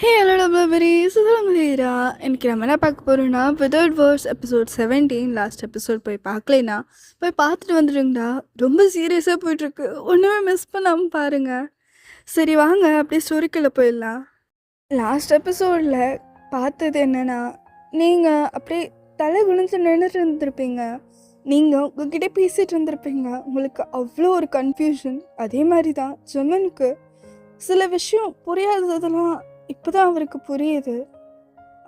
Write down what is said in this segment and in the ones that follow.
Hey hello டபுள்பெரி சுதந்திரா இன்னைக்கு நம்ம என்ன பார்க்க போகிறோம்னா without wars episode 17 last episode போய் பார்க்கலைன்னா போய் பார்த்துட்டு வந்துடுங்கடா. ரொம்ப சீரியஸாக போயிட்டுருக்கு, ஒன்றுமே மிஸ் பண்ணாமல் பாருங்கள். சரி வாங்க அப்படியே ஸ்டோரிக்குள்ளே போயிடலாம். லாஸ்ட் எபிசோடில் பார்த்தது என்னென்னா, நீங்கள் அப்படியே தலை குனிஞ்சு நின்றுட்டு இருந்திருப்பீங்க. நீங்கள் உங்ககிட்ட பேசிகிட்டு இருந்திருப்பீங்க. உங்களுக்கு அவ்வளோ ஒரு கன்ஃபியூஷன். அதே மாதிரி தான் ஜெமனுக்கு சில விஷயம் புரியாததெல்லாம் இப்போ தான் அவருக்கு புரியுது.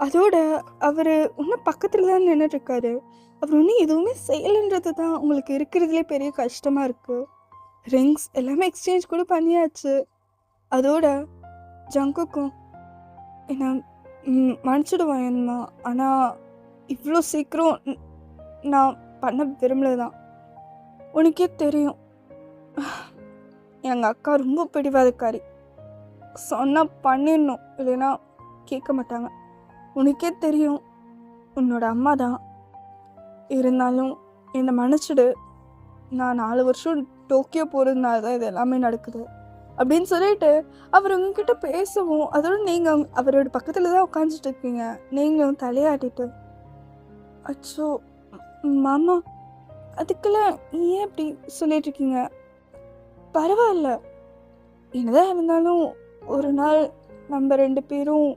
அதோட அவர் இன்னும் பக்கத்தில் தான் நின்றுட்டுருக்காரு. அவர் இன்னும் எதுவுமே செய்யலைன்றது தான் உங்களுக்கு இருக்கிறதுலே பெரிய கஷ்டமாக இருக்குது. ரிங்ஸ் எல்லாமே எக்ஸ்சேஞ்ச் கூட பண்ணியாச்சு. அதோட ஜங்குக்கும் என்ன மன்னிச்சிடுவான் என்னமா, ஆனால் இவ்வளோ சீக்கிரம் நான் பண்ண விரும்பலை தான். உனக்கே தெரியும், எங்கள் அக்கா ரொம்ப பிடிவாதக்காரி. சொன்னால் பண்ணிடணும், இல்லைன்னா கேட்க மாட்டாங்க. உனக்கே தெரியும், உன்னோட அம்மா தான். இருந்தாலும் என்னை மன்னிச்சிடு. நான் 4 வருஷம் டோக்கியோ போகிறதுனால தான் இது எல்லாமே நடக்குது அப்படின்னு சொல்லிட்டு அவர் உங்ககிட்ட பேசவும், அதோட நீங்கள் அவரோட பக்கத்தில் தான் உட்காந்துட்டு இருக்கீங்க. நீங்களும் தலையாட்டிட்டு, அச்சோ மாமா அதுக்கெல்லாம் ஏன் அப்படி சொல்லிட்டு இருக்கீங்க? பரவாயில்ல, என்னதான் இருந்தாலும் ஒரு நாள் நம்ம 2 பேரும்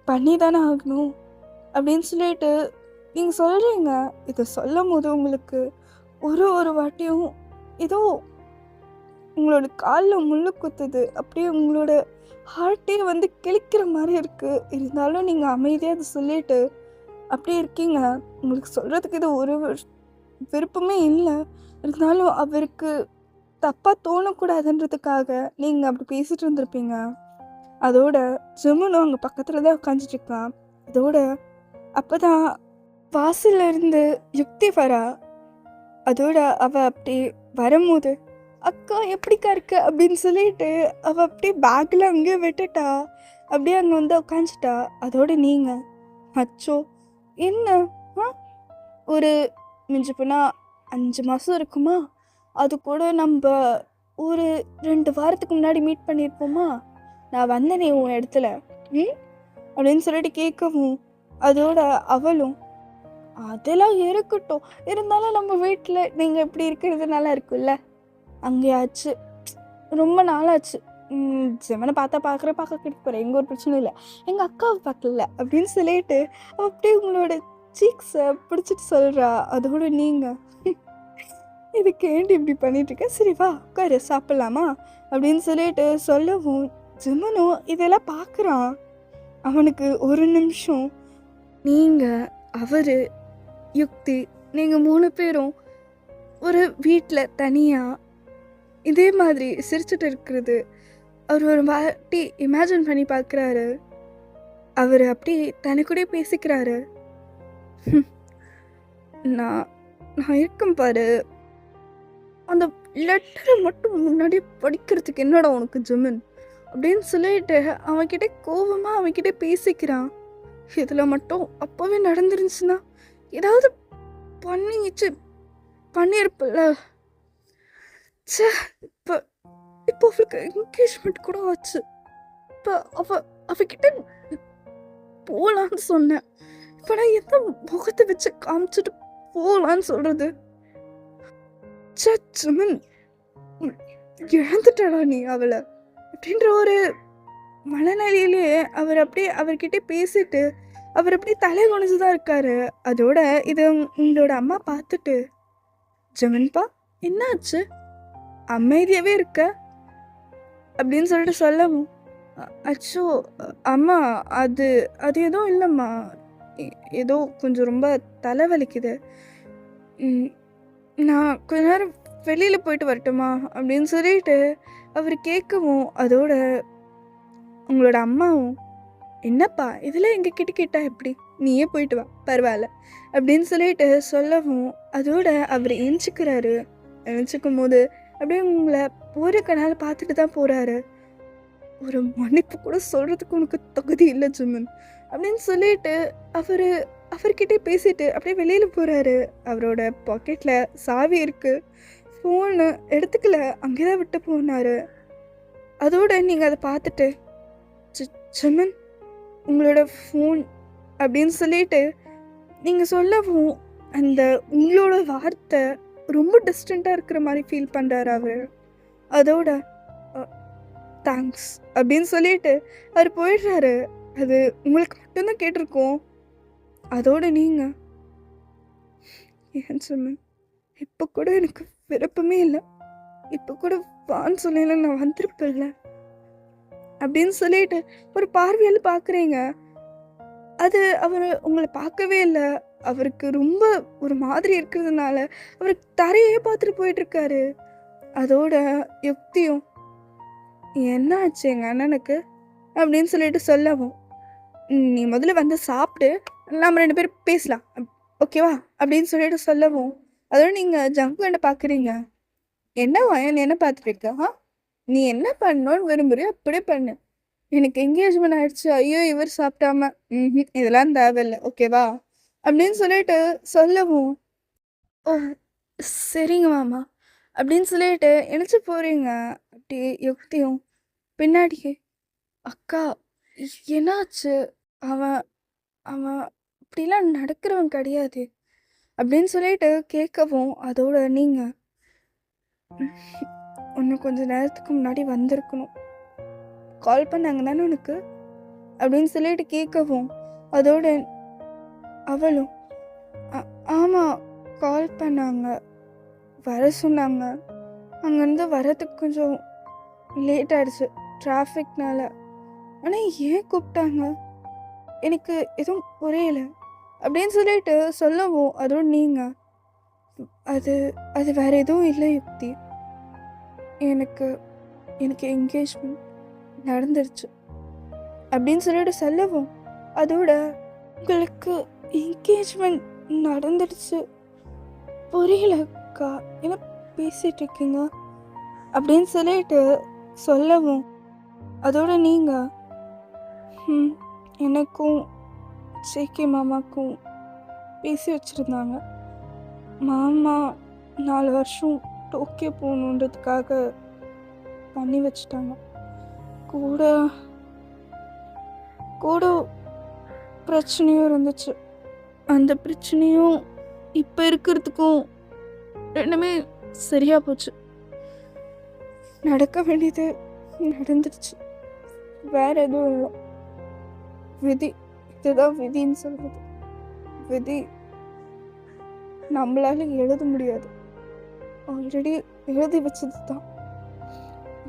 பண்ணி தானே ஆகணும் அப்படின்னு சொல்லிட்டு நீங்கள் சொல்கிறீங்க. இதை சொல்லும் போது உங்களுக்கு ஒரு வாட்டியும் ஏதோ உங்களோட காலில் முள்ளு குத்துது, அப்படியே உங்களோட ஹார்ட்டே வந்து கிழிக்கிற மாதிரி இருக்குது. இருந்தாலும் நீங்கள் அமைதியாக அதை சொல்லிட்டு அப்படியே இருக்கீங்க. உங்களுக்கு சொல்கிறதுக்கு இது ஒரு விருப்பமே இல்லை. இருந்தாலும் அவருக்கு தப்பாக தோணக்கூடாதுன்றதுக்காக நீங்கள் அப்படி பேசிகிட்டு இருந்திருப்பீங்க. அதோட ஜெமுனும் அங்கே பக்கத்தில் தான் உட்காந்துட்டு இருக்கான். அதோட அப்போ தான் வாசல்ல இருந்து யுக்தி வரா. அதோட அவள் அப்படி வரும்போது, அக்கா எப்படிக்கா இருக்கு அப்படின்னு சொல்லிட்டு அவள் அப்படியே பேக்கில் அங்கேயே விட்டுட்டா. அப்படியே அங்கே வந்து உட்காந்துட்டா. அதோட நீங்கள் அச்சோ என்ன ஒரு மிஞ்சி போனால் 5 மாதம் இருக்குமா, அது கூட நம்ம ஒரு 2 வாரத்துக்கு முன்னாடி மீட் பண்ணியிருப்போமா, நான் வந்தேனே உன் இடத்துல அப்படின்னு சொல்லிட்டு கேட்கவும், அதோட அவளும் அதெல்லாம் இருக்கட்டும், இருந்தாலும் நம்ம வீட்டில் நீங்கள் இப்படி இருக்கிறது நல்லா இருக்குல்ல, அங்கேயாச்சு ரொம்ப நாளாச்சு. ஜெமனை பார்க்க கிடைக்க போகிறேன், எங்கள் ஒரு பிரச்சனை இல்லை, எங்கள் அக்காவை பார்க்கல அப்படின்னு சொல்லிட்டு அப்படியே உங்களோட சீக்ஸை பிடிச்சிட்டு சொல்கிறா. அதோட நீங்கள் இதுக்கு ஏண்டி இப்படி பண்ணிட்டுருக்க, சரி வா உட்காரு சாப்பிட்லாமா அப்படின்னு சொல்லிட்டு சொல்லவும், ஜெமனும் இதெல்லாம் பார்க்குறான். அவனுக்கு ஒரு நிமிஷம் நீங்கள் அவர் யுக்தி நீங்கள் 3 பேரும் ஒரு வீட்டில் தனியாக இதே மாதிரி சிரிச்சுட்டு இருக்கிறது அவர் ஒரு வாட்டி இமேஜின் பண்ணி பார்க்குறாரு. அவர் அப்படி தனக்கூட பேசிக்கிறாரு. நான் இருக்கேன் பாரு, அந்த லெட்டரை மட்டும் முன்னாடி படிக்கிறதுக்கு என்னடா உனக்கு ஜெமின் அப்படின்னு சொல்லிட்டு அவன்கிட்ட கோபமாக அவன்கிட்ட பேசிக்கிறான். இதில் மட்டும் அப்போவே நடந்துருந்துச்சுன்னா ஏதாவது பண்ணியிருப்பில்ல. சே, இப்போ அவளுக்கு என்கேஜ்மெண்ட் கூட ஆச்சு. இப்போ அவகிட்ட போகலான்னு சொன்னேன். இப்போ நான் எந்த முகத்தை வச்சு காமிச்சிட்டு போகலான்னு சொல்கிறது? ஜெமின் இழந்துட்டடா நீ அவளை அப்படின்ற ஒரு மனநிலையிலே அவர் அப்படியே அவர்கிட்ட பேசிட்டு அவர் அப்படியே தலை குனிஞ்சு தான் இருக்காரு. அதோட இது உங்களோட அம்மா பார்த்துட்டு, ஜெமின்பா என்னாச்சு, அமைதியாகவே இருக்க அப்படின்னு சொல்லிட்டு சொல்லவும், அச்சோ அம்மா அது எதுவும் இல்லைம்மா, ஏதோ கொஞ்சம் ரொம்ப தலைவலிக்குது, நான் கொஞ்ச நேரம் வெளியில் போயிட்டு வரட்டுமா அப்படின்னு சொல்லிட்டு அவர் கேட்கவும், அதோட உங்களோட அம்மாவும், என்னப்பா இதில் எங்ககிட்ட கேட்டால் எப்படி, நீயே போயிட்டு வா பரவாயில்ல அப்படின்னு சொல்லிட்டு சொல்லவும், அதோட அவர் எஞ்சிக்கிறாரு. எஞ்சிக்கும் போது அப்படியே உங்களை ஒரு கனால் பார்த்துட்டு தான் போகிறாரு. ஒரு மன்னிப்பு கூட சொல்கிறதுக்கு உனக்கு தகுதி இல்லை ஜெமின் அப்படின்னு சொல்லிட்டு அவர்கிட்ட பேசிட்டு அப்படியே வெளியில் போகிறாரு. அவரோட பாக்கெட்டில் சாவி இருக்குது, ஃபோனு எடுத்துக்கல, அங்கே தான் விட்டு போனார். அதோட நீங்கள் அதை பார்த்துட்டு, ஜமன், உங்களோட ஃபோன் அப்படின்னு சொல்லிட்டு நீங்கள் சொல்லவும் அந்த உங்களோட வார்த்தை ரொம்ப டிஸ்டண்ட்டாக இருக்கிற மாதிரி ஃபீல் பண்ணுறாரு அவர். அதோட தேங்க்ஸ் அப்படின்னு சொல்லிட்டு அவர் போயிடுறாரு. அது உங்களுக்கு மட்டும்தான் கேட்டிருக்கோம். அதோட நீங்கள் ஏன் ஜமன், இப்போ கூட எனக்கு விருப்பமே இல்லை, இப்போ கூட வான்னு சொல்லல நான் வந்திருப்பேன்ல அப்படின்னு சொல்லிட்டு ஒரு பார்வையால் பார்க்குறீங்க. அது அவர் உங்களை பார்க்கவே இல்லை. அவருக்கு ரொம்ப ஒரு மாதிரி இருக்கிறதுனால அவர் தரையே பார்த்துட்டு போயிட்டுருக்காரு. அதோட யுக்தியும் என்ன ஆச்சு எங்கள் அண்ணனுக்கு அப்படின்னு சொல்லிட்டு சொல்லவும், நீ முதல்ல வந்து சாப்பிட்டு நம்ம 2 பேரும் பேசலாம், ஓகேவா அப்படின்னு சொல்லிட்டு சொல்லவும், அதோட நீங்கள் ஜங்குண்ட பார்க்குறீங்க. என்னவா என்ன பார்த்துட்டு இருக்க? நீ என்ன பண்ணணும்னு விரும்புறியோ அப்படியே பண்ணு. எனக்கு என்கேஜ்மெண்ட் ஆயிடுச்சு, ஐயோ இவர் சாப்பிட்டாம இதெல்லாம் தேவையில்லை, ஓகேவா அப்படின்னு சொல்லிட்டு சொல்லவும், ஓ சரிங்க மாமா அப்படின்னு சொல்லிட்டு நினச்சி போகிறீங்க. அப்படி யுக்தியும் பின்னாடியே, அக்கா என்னாச்சு, அவன் அவன் அப்படிலாம் நடக்கிறவன் கிடையாது அப்படின்னு சொல்லிட்டு கேட்கவும், அதோட நீங்கள் இன்னும் கொஞ்சம் நேரத்துக்கு முன்னாடி வந்திருக்கணும், கால் பண்ணாங்க தானே உனக்கு அப்படின்னு சொல்லிட்டு கேட்கவும், அதோட அவளும் ஆமாம் கால் பண்ணாங்க, வர சொன்னாங்க, அங்கேருந்து வரதுக்கு கொஞ்சம் லேட் ஆகிடுச்சு டிராஃபிக்னால, ஆனால் ஏன் கூப்பிட்டாங்க எனக்கு எதுவும் புரியல அப்படின்னு சொல்லிட்டு சொல்லவும், அதோட நீங்கள் அது அது வேறு எதுவும் இல்லை யுக்தி, எனக்கு எனக்கு என்கேஜ்மெண்ட் நடந்துருச்சு அப்படின்னு சொல்லிட்டு சொல்லவும், அதோட உங்களுக்கு என்கேஜ்மெண்ட் நடந்துடுச்சு புரியலக்கா என்ன பேசிகிட்டு இருக்கீங்க அப்படின்னு சொல்லிட்டு சொல்லவும், அதோட நீங்கள் எனக்கும் சேகே மாமாக்கும் பேசி வச்சுருந்தாங்க, மாமா 4 வருஷம் டோக்கியோ போகணுன்றதுக்காக பண்ணி வச்சுட்டாங்க, கூட கூட பிரச்சனையும் இருந்துச்சு. அந்த பிரச்சனையும் இப்போ இருக்கிறதுக்கும் ரெண்டுமே சரியாக போச்சு. நடக்க வேண்டியது நடந்துடுச்சு, வேற எதுவும் இல்லை. விதி, இதுதான் விதின்னு சொல்றது. விதி நம்மளால எழுத முடியாது, ஆல்ரெடி எழுதி வச்சது தான்.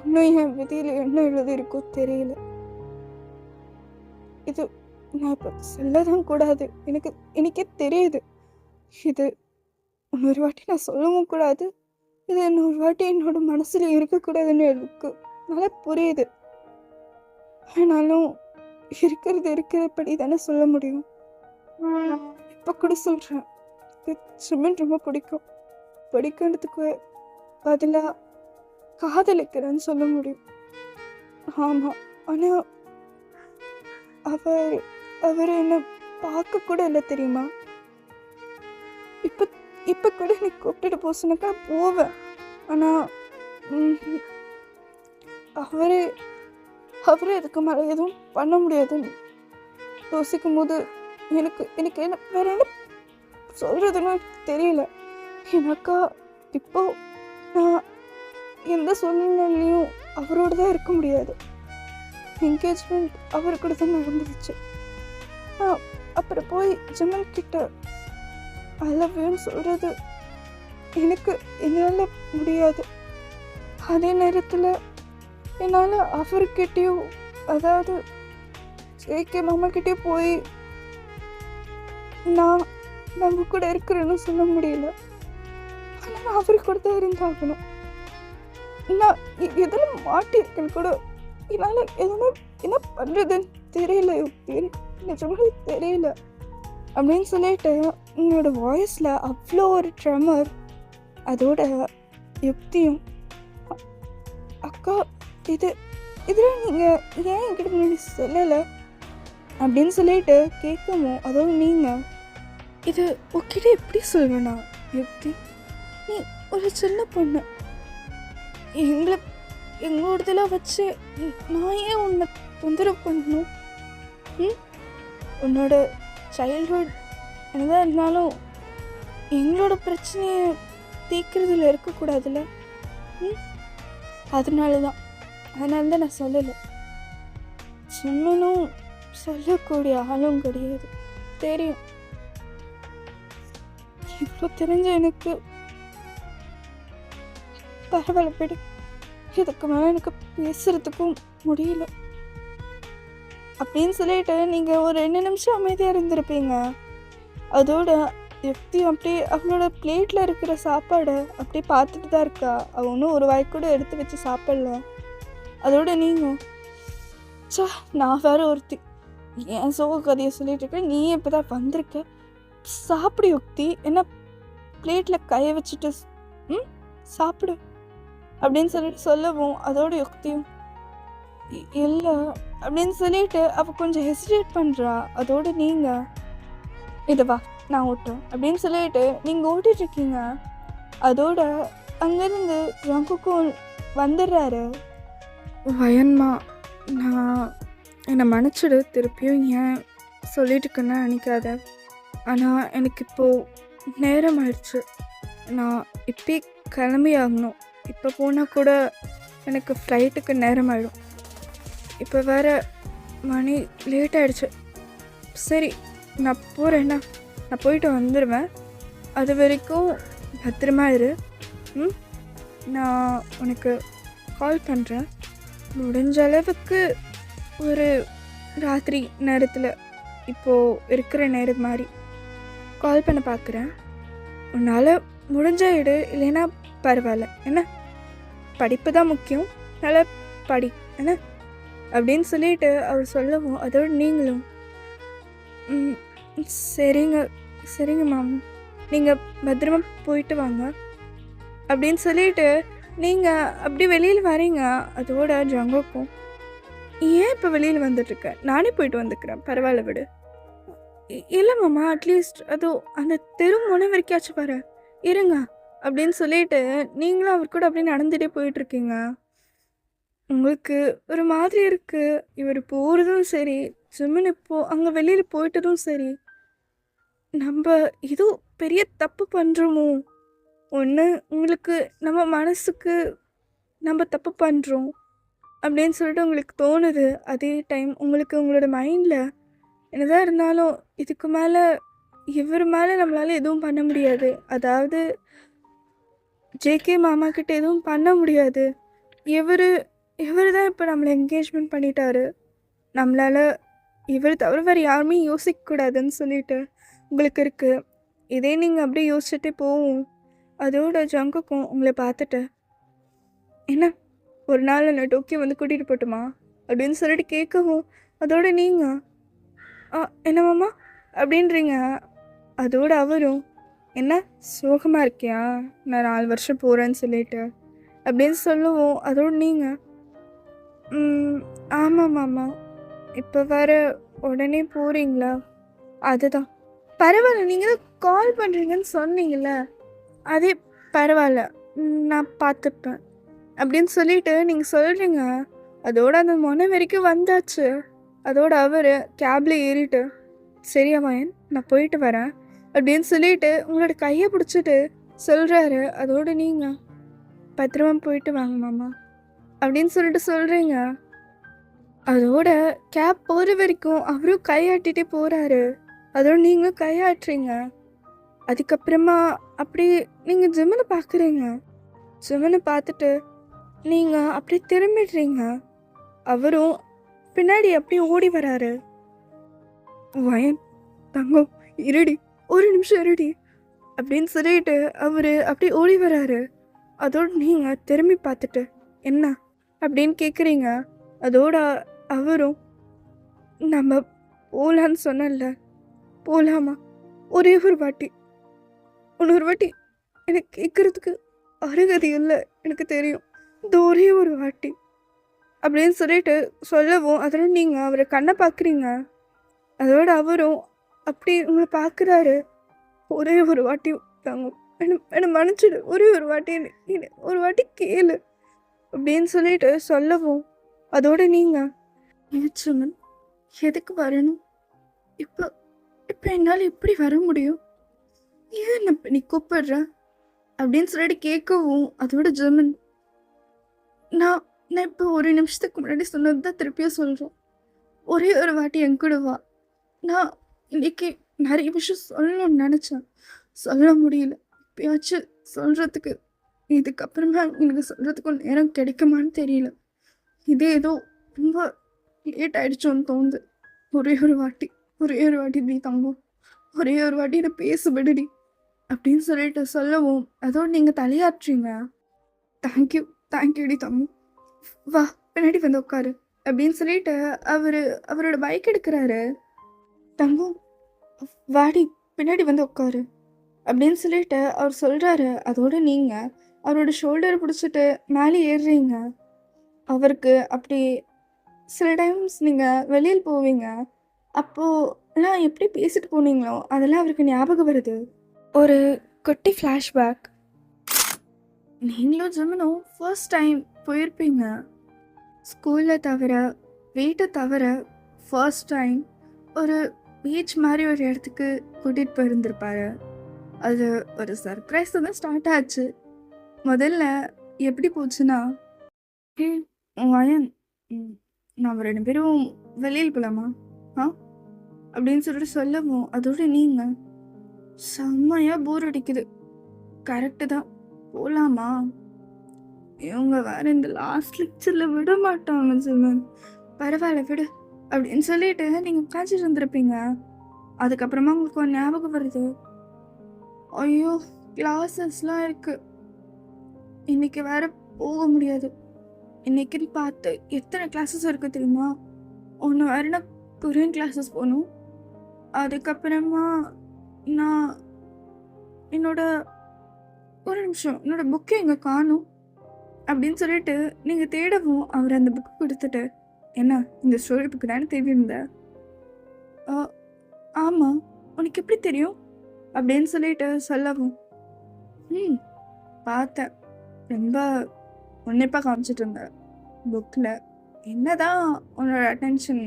இன்னும் என் விதியில் என்ன எழுதி இருக்கோ தெரியல. இது நான் இப்போ சொல்லதான் கூடாது, எனக்கே தெரியுது. இது இன்னொரு வாட்டி நான் சொல்லவும் கூடாது, இது இன்னொரு வாட்டி என்னோட மனசுல இருக்கக்கூடாதுன்னு எனக்கு நல்லா புரியுது. ஆனாலும் இருக்கிறபடி தானே சொல்ல முடியும். இப்போ கூட சொல்கிறேன், ஜமன் ரொம்ப பிடிக்கிறதுக்கு பதிலாக காதலிக்கிறேன்னு சொல்ல முடியும். ஆமாம், ஆனால் அவர் என்னை பார்க்க கூட இல்லை தெரியுமா. இப்போ கூட நீ கூப்பிட்டுட்டு போக சொன்னாக்கா போவேன், ஆனால் அவரே அதுக்கு மேலே எதுவும் பண்ண முடியாதுன்னு யோசிக்கும் போது எனக்கு என்ன வேற என்ன சொல்கிறதுன்னு தெரியல. எனக்கா இப்போ நான் எந்த சூழ்நிலையிலையும் அவரோட தான் இருக்க முடியாது. என்கேஜ்மெண்ட் அவர் கூட தான் நடந்துருச்சு. அப்புறம் போய் ஜமன் கிட்ட ஐ லவ் யூன்னு சொல்கிறது என்னால் முடியாது. அதே நேரத்தில் என்னால் அவர்கிட்டையும், அதாவது சேகே மாமாக்கிட்டே போய் நான் நம்ம கூட இருக்கிறேன்னு சொல்ல முடியல. ஆனால் அவரு கூட தான் இருந்தாகணும். நான் எதில் மாட்டியிருக்கேன்னு கூட என்னால் எதுவுமே என்ன பண்ணுறதுன்னு தெரியல, நிஜமாக தெரியல அப்படின்னு சொல்லிட்டு உங்களோட வாய்ஸில் அவ்வளோ ஒரு ட்ரெமர். அதோட யுக்தியும், அக்கா இதில் நீங்கள் ஏன் என்கிட்ட முன்னாடி சொல்லலை அப்படின்னு சொல்லிட்டு கேட்கவும், அதோட நீங்கள் இது உக்கிட்ட எப்படி சொல்வேண்ணா யுக்தி, நீ ஒரு சின்ன பொண்ணு, எங்களோடதெல்லாம் வச்சு நான் ஏன் உன்னை தொந்தரவு பண்ணணும் ம் உன்னோட சைல்ட்ஹுட் என்னதான் இருந்தாலும் எங்களோட பிரச்சனையை தீர்க்கறதுல இருக்கக்கூடாதுல்ல. ம் அதனால தான் நான் சொல்லலை. சிம்மனும் சொல்லக்கூடிய ஆளும் கிடையாது, தெரியும். இவ்வளோ தெரிஞ்ச எனக்கு பரவாயில்ல போய்டு. இதுக்கு மேலே எனக்கு பேசுறதுக்கும் முடியல அப்படின்னு சொல்லிட்டு நீங்கள் ஒரு 2 நிமிஷம் அமைதியாக இருந்திருப்பீங்க. அதோட யுக்தி அப்படியே அவளோட பிளேட்டில் இருக்கிற சாப்பாடை அப்படியே பார்த்துட்டு தான் இருக்கா. அவள் ஒன்றும் ஒரு வாய் கூட எடுத்து வச்சு சாப்பிடல. அதோட நீங்கள் நான் வேற ஒருத்தி என் சோக கதையை சொல்லிட்டு இருக்கேன், நீ இப்போ தான் வந்திருக்க, சாப்பிடு யுக்தி, என்ன பிளேட்டில் கையை வச்சுட்டு சாப்பிடு அப்படின்னு சொல்லிட்டு சொல்லவும் அதோட யுக்தியும் இல்லை அப்படின்னு சொல்லிட்டு அவள் கொஞ்சம் ஹெசிடேட் பண்ணுறா. அதோட நீங்கள் இதுவா நான் ஓட்டுறேன் அப்படின்னு சொல்லிட்டு நீங்கள் ஓட்டிகிட்ருக்கீங்க. அதோட அங்கேருந்து ரங்குக்கும் வந்துடுறாரு. வயன்மா, நான் என்னை மன்னிச்சிடு, திருப்பியும் ஏன் சொல்லிட்டு இருக்கேன்னு நினைக்காத. ஆனால் எனக்கு இப்போது நேரம் ஆயிடுச்சு, நான் இப்போயே கிளம்பி ஆகணும். இப்போ போனால் கூட எனக்கு ஃப்ளைட்டுக்கு நேரம் ஆகிடும். இப்போ வேறு மணி லேட் ஆகிடுச்சு. சரி, நான் போகிறேன்னா நான் போயிட்டு வந்துடுவேன். அது வரைக்கும் பத்திரமா இரு. நான் உனக்கு கால் பண்ணுறேன். முடிஞ்ச அளவுக்கு ஒரு ராத்திரி நேரத்தில் இப்போது இருக்கிற நேரம் மாதிரி கால் பண்ண பார்க்குறேன். உன்னால் முடிஞ்ச இடு, இல்லைன்னா பரவாயில்ல என்ன, படிப்பு தான் முக்கியம், நல்லா படி என்ன அப்படின்னு சொல்லிட்டு அவர் சொல்லவும் அதோடு நீங்களும் சரிங்க மேம், நீங்கள் பத்திரமா போயிட்டு வாங்க அப்படின்னு சொல்லிட்டு நீங்கள் அப்படி வெளியில் வரீங்க. அதோட ஜங்குக்கும் ஏன் இப்போ வெளியில் வந்துட்டுருக்க, நானே போயிட்டு வந்துக்கிறேன், பரவாயில்ல விடு. இல்லை மாமா, அட்லீஸ்ட் அதோ அந்த தெரு முனை வரைக்காச்சும் வர இருங்க அப்படின்னு சொல்லிட்டு நீங்களும் அவர் கூட அப்படியே நடந்துகிட்டே போயிட்டுருக்கீங்க. உங்களுக்கு ஒரு மாதிரி இருக்குது. இவர் போகிறதும் சரி, ஜிம்மின் இப்போது அங்கே வெளியில் போயிட்டதும் சரி, நம்ம ஏதோ பெரிய தப்பு பண்ணுறோமோ, ஒன்று உங்களுக்கு நம்ம மனசுக்கு நம்ம தப்பு பண்ணுறோம் அப்படின்னு சொல்லிட்டு உங்களுக்கு தோணுது. அதே டைம் உங்களுக்கு உங்களோட மைண்டில் என்னதான் இருந்தாலும் இதுக்கு மேலே இவர் மேலே நம்மளால் எதுவும் பண்ண முடியாது, அதாவது ஜேகே மாமா கிட்ட எதுவும் பண்ண முடியாது. இவர் தான் இப்போ நம்மளை என்கேஜ்மெண்ட் பண்ணிட்டாரு, நம்மளால் இவர் தவிர வேறு யாருமே யோசிக்கக்கூடாதுன்னு சொல்லிட்டு உங்களுக்கு இருக்குது. இதே நீங்கள் அப்படியே யோசிச்சுட்டே போவோம். அதோட ஜங்குக்கும் உங்களை பார்த்துட்டு என்ன ஒரு நாள் என்னை டோக்கியோ வந்து கூட்டிகிட்டு போட்டுமா அப்படின்னு சொல்லிட்டு கேட்கவும் அதோட நீங்கள் என்ன மாமா அப்படின்றீங்க. அதோட அவரும் என்ன சோகமாக இருக்கியா, நான் 4 வருஷம் போகிறேன்னு சொல்லிட்டு அப்படின்னு சொல்லுவோம். அதோடு நீங்கள் ஆமாம் மாமா, இப்போ வேறு உடனே போகிறீங்களா, அதுதான் பரவாயில்ல, நீங்கள் தான் கால் பண்ணுறீங்கன்னு சொன்னீங்கள, அதே பரவாயில்ல, நான் பார்த்துப்பேன் அப்படின்னு சொல்லிட்டு நீங்கள் சொல்கிறீங்க. அதோட அந்த முனை வரைக்கும் வந்தாச்சு. அதோட அவர் கேபில் ஏறிட்டு சரியா வாயன், நான் போயிட்டு வரேன் அப்படின்னு சொல்லிட்டு உங்களோட கையை பிடிச்சிட்டு சொல்கிறாரு. அதோடு நீங்கள் பத்திரமா போயிட்டு வாங்க மாமா அப்படின்னு சொல்லிட்டு சொல்கிறீங்க. அதோட கேப் போகிற வரைக்கும் அவரும் கையாட்டிகிட்டே போகிறாரு. அதோடு நீங்களும் கையாட்டுறீங்க. அதுக்கப்புறமா அப்படி நீங்கள் ஜிம்மனை பார்க்குறீங்க. ஜிம்மனை பார்த்துட்டு நீங்கள் அப்படி திரும்பிடுறீங்க. அவரும் பின்னாடி அப்படியே ஓடி வராரு. வயன் தங்கம் இருடி, ஒரு நிமிஷம் இருடி அப்படின்னு சொல்லிட்டு அவர் அப்படி ஓடி வராரு. அதோடு நீங்கள் திரும்பி பார்த்துட்டு என்ன அப்படின்னு கேட்குறீங்க. அதோட அவரும் நம்ம போகலான்னு சொன்னல, போகலாமா, ஒரே ஒரு வாட்டி, இன்னொரு வாட்டி எனக்கு கேட்குறதுக்கு அருகதி இல்லை, எனக்கு தெரியும், இந்த ஒரே ஒரு வாட்டி அப்படின்னு சொல்லிட்டு சொல்லவும் அதோட நீங்கள் அவரை கண்ணை பார்க்குறீங்க. அதோட அவரும் அப்படி உங்களை பார்க்குறாரு. ஒரே ஒரு வாட்டி தாங்க, என்னை மன்னிச்சிடு, ஒரே ஒரு வாட்டி ஒரு வாட்டி கேளு அப்படின்னு சொல்லிட்டு சொல்லவும் அதோட நீங்கள் ஏச்சுமன் எதுக்கு வரணும்? இப்போ இப்போ என்னால் எப்படி வர முடியும்? ஏன் என்ன இப்ப நீ கூப்பிடுற அப்படின்னு சொல்லிட்டு கேட்கவும் அதோட ஜெர்மன், நான் நான் இப்போ ஒரு நிமிஷத்துக்கு முன்னாடி சொன்னது தான் திருப்பியும் சொல்கிறேன். ஒரே ஒரு வாட்டி என் கூட வா. நான் இன்னைக்கு நிறைய விஷயம் சொல்லணும்னு நினச்சேன், சொல்ல முடியல. இப்பயாச்சும் சொல்கிறதுக்கு இதுக்கப்புறமா எனக்கு சொல்கிறதுக்கும் நேரம் கிடைக்குமான்னு தெரியல. இது ஏதோ ரொம்ப லேட் ஆயிடுச்சோன்னு தோணுது. ஒரே ஒரு வாட்டி நீ தங்கும், ஒரே ஒரு வாட்டி இதை பேச விடுடி அப்படின்னு சொல்லிட்டு சொல்லவும் அதோடு நீங்கள் தலையாட்டுறீங்க. தேங்க்யூ தேங்க்யூடி தங்கும், வா பின்னாடி வந்து உட்காரு அப்படின்னு சொல்லிட்டு அவரோட பைக் எடுக்கிறாரு. தங்கும் வாடி பின்னாடி வந்து உட்காரு அப்படின்னு சொல்லிட்டு அவர் சொல்கிறாரு. அதோடு நீங்கள் அவரோட ஷோல்டரை பிடிச்சிட்டு மேலே ஏறுறீங்க. அவருக்கு அப்படி சில டைம்ஸ் நீங்கள் வெளியில் போவீங்க, அப்போலாம் எப்படி பேசிட்டு போனீங்களோ அதெல்லாம் அவருக்கு ஞாபகம் வருது. ஒரு குட்டி ஃப்ளாஷ்பேக். நீங்களும் ஜெமினும் ஃபர்ஸ்ட் டைம் போயிருப்பீங்க, ஸ்கூலில் தவிர வீட்டை தவிர ஃபர்ஸ்ட் டைம் ஒரு பீச் மாதிரி ஒரு இடத்துக்கு கூட்டிகிட்டு போயிருந்திருப்பாரு. அது ஒரு சர்ப்ரைஸ் தான் ஸ்டார்ட் ஆச்சு. முதல்ல எப்படி போச்சுன்னா, அயன் நாம் 2 பேரும் வெளியில் போகலாமா அப்படின்னு சொல்லிட்டு சொல்லவும் அதோட நீங்கள் செம்மையாக போர் அடிக்குது, கரெக்டு தான் போகலாமா, இவங்க வேற இந்த லாஸ்ட் லெக்சரில் விட மாட்டாங்க ஜெமன், பரவாயில்ல விடு அப்படின்னு சொல்லிட்டு நீங்கள் உட்காந்துட்டு இருந்திருப்பீங்க. அதுக்கப்புறமா உங்களுக்கு ஒரு ஞாபகம் வருது, ஐயோ கிளாஸஸ்லாம் இருக்குது, இன்னைக்கு வேற போக முடியாது. இன்னைக்குன்னு பார்த்து எத்தனை கிளாஸஸ் இருக்குது தெரியுமா? ஒன்று வேற நான் கொரியன் கிளாஸஸ் போகணும். அதுக்கப்புறமா நான் ஒரு நிமிஷம் என்னோட புக்கை எங்கே காணும் அப்படின்னு சொல்லிட்டு நீங்கள் தேடவும் அவர் அந்த புக்கு கொடுத்துட்டு, என்ன இந்த ஸ்டோரி புக்கு தானே தேடியிருந்தேன்? ஆமாம், உனக்கு எப்படி தெரியும் அப்படின்னு சொல்லிட்டு சொல்லவும், பார்த்தேன், ரொம்ப உன்னிப்பாக காமிச்சிட்டு இருந்தேன் புக்கில், என்னதான் உன்னோட அட்டென்ஷன்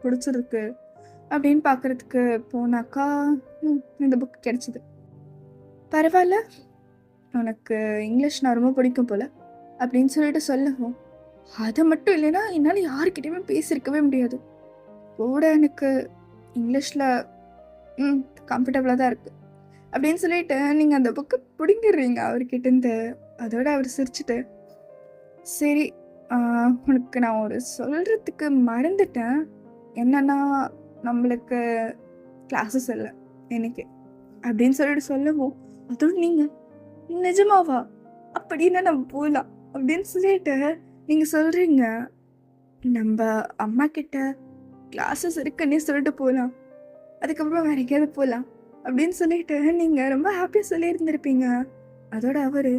பிடிச்சிருக்கு அப்படின்னு பார்க்குறதுக்கு போனாக்கா இந்த புக் கிடச்சிது. பரவாயில்ல, உனக்கு இங்கிலீஷ் நான் ரொம்ப பிடிக்கும் போல் அப்படின்னு சொல்லிட்டு சொல்லவும், அது மட்டும் இல்லைன்னா என்னால் யாருக்கிட்டையுமே பேசியிருக்கவே முடியாது, கூட எனக்கு இங்கிலீஷில் கம்ஃபர்டபுளாக தான் இருக்குது அப்படின்னு சொல்லிட்டு நீங்கள் அந்த புக்கை பிடிங்கிடுறீங்க அவர்கிட்டேருந்து. அதோட அவர் சிரிச்சுட்டு, சரி உனக்கு நான் ஒரு சொல்கிறதுக்கு மறந்துட்டேன், என்னன்னா நம்மளுக்கு கிளாஸஸ் இல்லை எனக்கு அப்படின்னு சொல்லிட்டு சொல்லவும், அதோடு நீங்கள் நிஜமாவா அப்படின்னா நம்ம போகலாம் அப்படின்னு சொல்லிட்டு நீங்கள் சொல்கிறீங்க, நம்ம அம்மா கிட்ட கிளாஸஸ் இருக்குன்னே சொல்லிட்டு போகலாம், அதுக்கப்புறம் வேறு எங்கேயாவது போகலாம் அப்படின்னு சொல்லிட்டு நீங்கள் ரொம்ப ஹாப்பியாக சொல்லியிருந்திருப்பீங்க. அதோட அவர்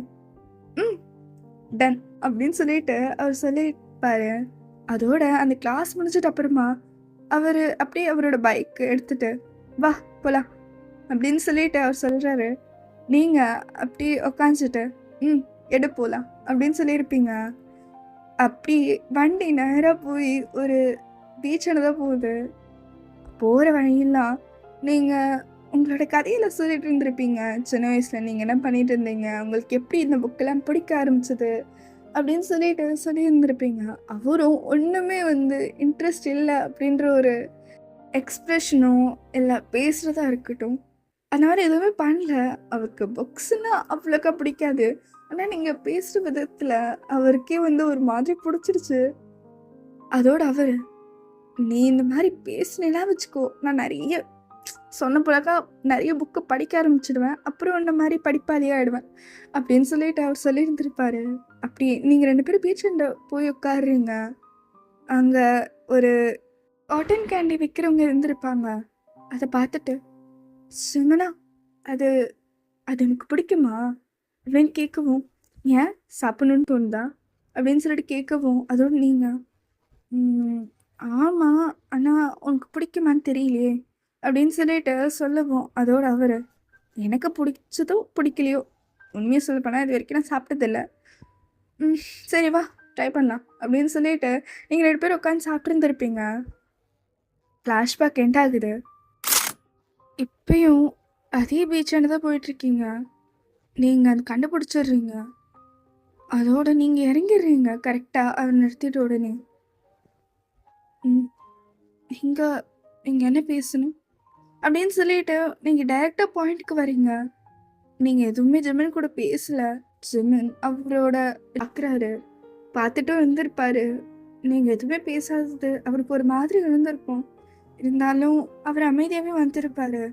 டன் அப்படின்னு சொல்லிட்டு அவர் சொல்லியிருப்பாரு. அதோட அந்த கிளாஸ் முடிஞ்சிட்டு அப்புறமா அவர் அப்படியே அவரோட பைக் எடுத்துட்டு வா போகலாம் அப்படின்னு சொல்லிட்டு அவர் சொல்கிறாரு. நீங்கள் அப்படி உக்காந்துட்டு எடு போகலாம் அப்படின்னு சொல்லியிருப்பீங்க. அப்படி வண்டி நேராக போய் ஒரு பீச்சில் தான் போகுது. போகிற வழியெல்லாம் நீங்கள் உங்களோட கதையில் சொல்லிட்டு இருந்திருப்பீங்க, சின்ன வயசில் நீங்கள் என்ன பண்ணிட்டு இருந்தீங்க, உங்களுக்கு எப்படி இந்த புக்கெல்லாம் பிடிக்க ஆரம்பிச்சது அப்படின்னு சொல்லிட்டு சொல்லியிருந்திருப்பீங்க. அவரும் ஒன்றுமே இன்ட்ரெஸ்ட் இல்லை அப்படின்ற ஒரு எக்ஸ்ப்ரெஷனோ இல்லை பேசுகிறதா இருக்கட்டும் அந்த மாதிரி எதுவுமே பண்ணல. அவருக்கு புக்ஸ்னால் அவ்வளோக்கா பிடிக்காது, ஆனால் நீங்கள் பேசுகிற விதத்தில் அவருக்கே ஒரு மாதிரி பிடிச்சிருச்சு. அதோட அவர், நீ இந்த மாதிரி பேசினேன்னா வச்சுக்கோ, நான் நிறைய சொன்ன போலக்கா நிறைய புக்கு படிக்க ஆரம்பிச்சிடுவேன், அப்புறம் இந்த மாதிரி படிப்பாளியாக ஆகிடுவேன் அப்படின்னு சொல்லிட்டு அவர் சொல்லியிருந்திருப்பாரு. அப்படி நீங்கள் 2 பேரும் பீச்சில் போய் உட்காடுறீங்க. அங்கே ஒரு காட்டன் கேண்டி விற்கிறவங்க இருந்திருப்பாங்க. அதை பார்த்துட்டு, சுமனா அது அது எனக்கு பிடிக்குமா அப்படின்னு கேட்கவும், ஏன் சாப்பிடணுன்னு தோணுதா அப்படின்னு சொல்லிட்டு கேட்கவும், அதோடு நீங்கள் ஆமாம் ஆனால் உனக்கு பிடிக்குமான்னு தெரியலையே அப்படின்னு சொல்லிட்டு சொல்லவும், அதோட அவர், எனக்கு பிடிச்சதோ பிடிக்கலையோ உண்மையாக சொல்ல போனால் இது வரைக்கும் நான் சாப்பிட்டதில்லை, சரி வா ட்ரை பண்ணலாம் அப்படின்னு சொல்லிட்டு நீங்கள் 2 பேரும் உட்காந்து சாப்பிட்ருந்துருப்பீங்க. ஃப்ளாஷ்பேக் எண்ட் ஆகுது. இப்பயும் அதே பீச்சாண்ட தான் போயிட்டுருக்கீங்க. நீங்கள் அது கண்டுபிடிச்சிடுறீங்க. அதோட நீங்கள் இறங்கிடுறீங்க கரெக்டாக அவர் நிறுத்திட்ட உடனே. நீங்கள் நீங்கள் என்ன பேசணும் அப்படின்னு சொல்லிட்டு நீங்கள் டைரெக்டாக பாயிண்ட்டுக்கு வரீங்க. நீங்கள் எதுவுமே ஜெமின் கூட பேசலை. ஜெமின் அவரோட பார்க்குறாரு, பார்த்துட்டு வந்திருப்பாரு. நீங்கள் எதுவுமே பேசாதது அவருக்கு ஒரு மாதிரி இருந்திருக்கும். இருந்தாலும் அவர் அமைதியாகவே வந்திருப்பாரு.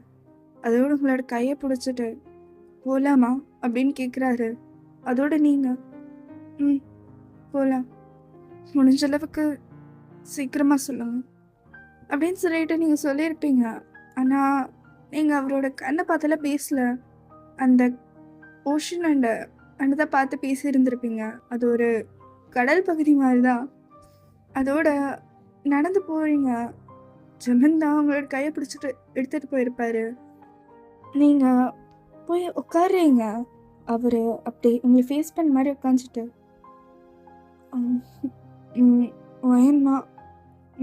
அதோட உங்களோட கையை பிடிச்சிட்டு போகலாமா அப்படின்னு கேட்குறாரு. அதோட நீங்கள் போகலாம், முடிஞ்ச அளவுக்கு சீக்கிரமாக சொல்லுங்க அப்படின்னு சொல்லிட்டு நீங்கள் சொல்லியிருப்பீங்க. ஆனால் நீங்கள் அவரோட கண்ணை பார்த்தால பேசல. அந்த ஓஷன் அண்டை தான் பார்த்து பேசியிருந்திருப்பீங்க. அது ஒரு கடல் பகுதி மாதிரி தான். அதோட நடந்து போகிறீங்க. ஜெமின் தான் உங்களோட கையை பிடிச்சிட்டு எடுத்துகிட்டு போயிருப்பாரு. நீங்கள் போய் உட்காருறீங்க. அவர் அப்படி உங்களை ஃபேஸ் பண்ண மாதிரி உட்காந்துட்டு, வயன்மா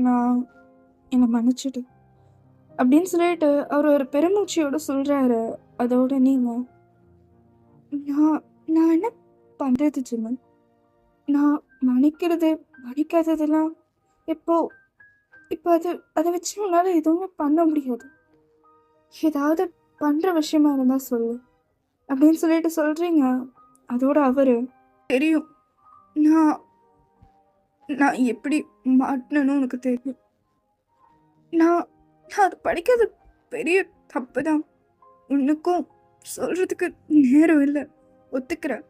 நான் என்னை மன்னிச்சிடு அப்படின்னு சொல்லிட்டு அவர் ஒரு பெருமூச்சியோடு சொல்கிறாரு. அதோட நீங்கள் நான் என்ன பண்ணுறது ஜெமின்? நான் மன்னிக்காததெல்லாம் இப்போ அதை வச்சு உன்னால் எதுவுமே பண்ண முடியாது. ஏதாவது பண்ணுற விஷயமா இருந்தால் சொல்லு அப்படின்னு சொல்லிட்டு சொல்கிறீங்க. அதோட அவர் தெரியும், நான் எப்படி மாட்டினு உனக்கு தெரியும். நான் அது படிக்கிறது பெரிய தப்பு தான். உனக்கும் சொல்கிறதுக்கு நேரம் இல்லை, ஒத்துக்கிறேன்.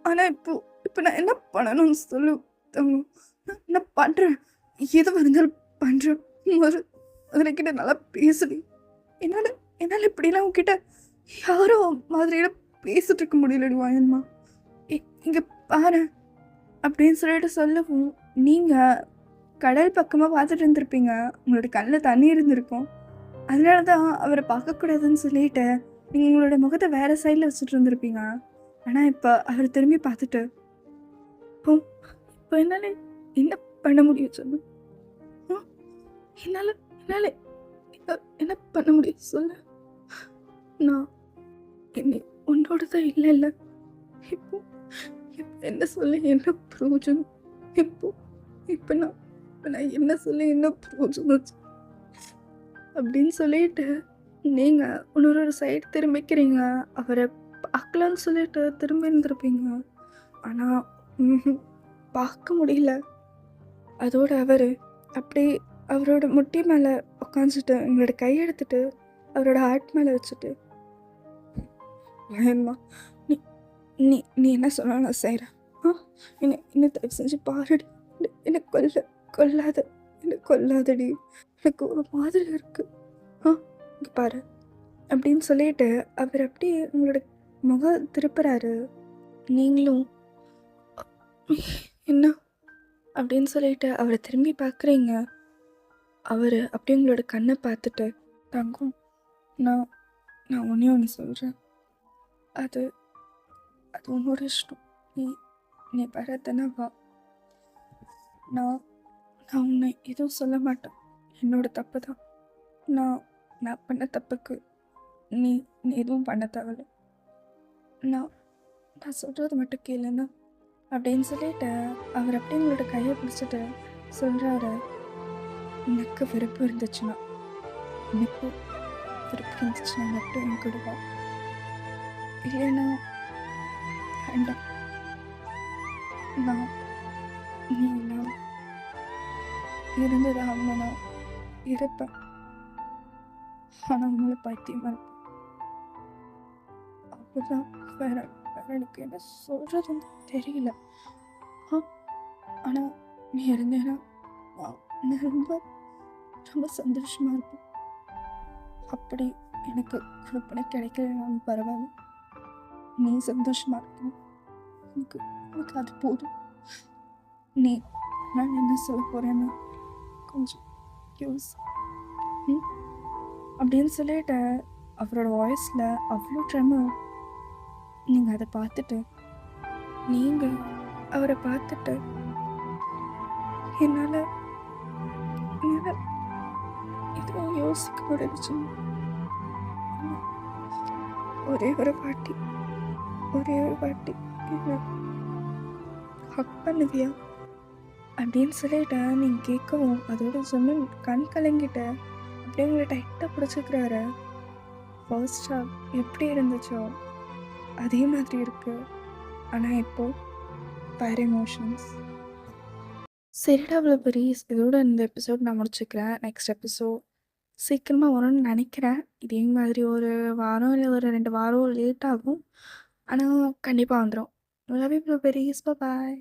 ஆனால் இப்போ நான் என்ன பண்ணணும்னு சொல்லு தங்கம். நான் பண்ணுறேன், எதுவும் இருந்தாலும் பண்ணுறேன். அதனைக்கிட்ட நல்லா பேசுறேன். என்னால் இப்படிலாம் உங்ககிட்ட யாரோ மாதிரியெல்லாம் பேசிட்டு இருக்க முடியலடி வாயன்மா. இங்கே பாரு அப்படின்னு சொல்லிட்டு சொல்லவும், நீங்கள் கடல் பக்கமாக பார்த்துட்டு இருந்திருப்பீங்க. உங்களோட கண்ணில் தண்ணி இருந்திருக்கும். அதனால தான் அவரை பார்க்கக்கூடாதுன்னு சொல்லிட்டு நீங்கள் உங்களோட முகத்தை வேறு சைடில் வச்சுட்டு இருந்திருப்பீங்க. ஆனால் இப்போ அவர் திரும்பி பார்த்துட்டு, இப்போ என்னால் என்ன பண்ண முடியும் சொல்லு? என்னால் என்ன பண்ண முடியும் சொல்லு? நான் என்னை உன்னோட தான் இல்லை. இப்போ என்ன சொல்ல என்ன பிரயோஜனம்? இப்போ நான் என்ன சொல்ல என்ன பிரயோஜனம் அப்படின்னு சொல்லிட்டு நீங்கள் இன்னொரு சைடு திரும்பிக்கிறீங்க. அவரை பார்க்கலான்னு சொல்லிட்டு திரும்பி இருந்திருப்பீங்க. ஆனால் பார்க்க முடியல. அதோட அவர் அப்படியே அவரோட முட்டி மேலே உட்காந்துட்டு உங்களோட கையெடுத்துட்டு அவரோட ஹார்ட் மேலே வச்சுட்டு, வேணுமா நீ என்ன சொன்னால் நான் செய்கிறேன். என்ன தயவு செஞ்சு பாருடி, என்னை கொல்லாதடி, எனக்கு ஒரு மாதிரி இருக்கு. இங்கே பாரு அப்படின்னு சொல்லிட்டு அவர் அப்படியே உங்களோட முகம் திருப்புறாரு. நீங்களும் என்ன அப்படின்னு சொல்லிட்டு அவரை திரும்பி பார்க்குறீங்க. அவர் அப்படியே உங்களோட கண்ணை பார்த்துட்டு, தங்கம் நான் ஒன்று சொல்கிறேன். அது உன்னோட இஷ்டம். நீ வரதானே வா. நான் உன்னை எதுவும் சொல்ல மாட்டேன். என்னோட தப்பு தான். நான் பண்ண தப்புக்கு நீ எதுவும் பண்ண தேவையில்ல. நான் சொல்கிறது மட்டும் கேளுன்னா அப்படின்னு சொல்லிட்டு அவர் அப்படியே உங்களோட கையை பிடிச்சிட்டு சொல்கிறாரு, எனக்கு விருப்பம் இருந்துச்சுன்னா மட்டும் என் கூட வா. இல்லைன்னா வேண்டாம். நீ எல்லாம் இருந்தது அவனை இருப்பேன். ஆனால் உங்களை பைத்தியமாக இருப்பேன். அப்போதான் வேற எனக்கு என்ன சொல்கிறதுன்னு தெரியல. ஆனால் நீ இருந்தேன்னா நான் ரொம்ப சந்தோஷமாக இருப்பேன். அப்படி எனக்கு கொடுப்பனை கிடைக்கலனாலும் பரவாயில்ல. நீ சந்தோஷமாக இருக்கணும். எனக்கு அது போதும். நான் என்ன சொல்ல போகிறேன்னு கொஞ்சம் யோசி அப்படின்னு சொல்லிட்டு அவரோட வாய்ஸில் அவ்வளோ ட்ரெமர். நீங்கள் அதை பார்த்துட்டு அவரை பார்த்துட்டு என்னால் என்னால் எதுவும் யோசிக்க முடிஞ்சுச்சு. ஒரே ஒரு வாட்டி என்ன ஹக் பண்ணுவியா அப்படின்னு சொல்லிட்டேன். நீங்கள் கேட்கவும் அதோட ஜமீன் கண் கலங்கிட்ட. அப்படியே உங்களை டைட்டாக பிடிச்சிக்கிறாரு. ஃபர்ஸ்ட் ஹக் எப்படி இருந்துச்சோ அதே மாதிரி இருக்கு. ஆனால் இப்போ வேறு எமோஷன்ஸ். சரிடா அவ்வளோ பெரிய இதோட இந்த எபிசோட் நான் முடிச்சுக்கிறேன். நெக்ஸ்ட் எபிசோட் சீக்கிரமாக வரும்னு நினைக்கிறேன். இதே மாதிரி ஒரு வாரம் இல்லை ஒரு 2 வாரம் லேட் ஆகும். ஆனால் கண்டிப்பாக வந்துடும். Love you blueberries. பாய்.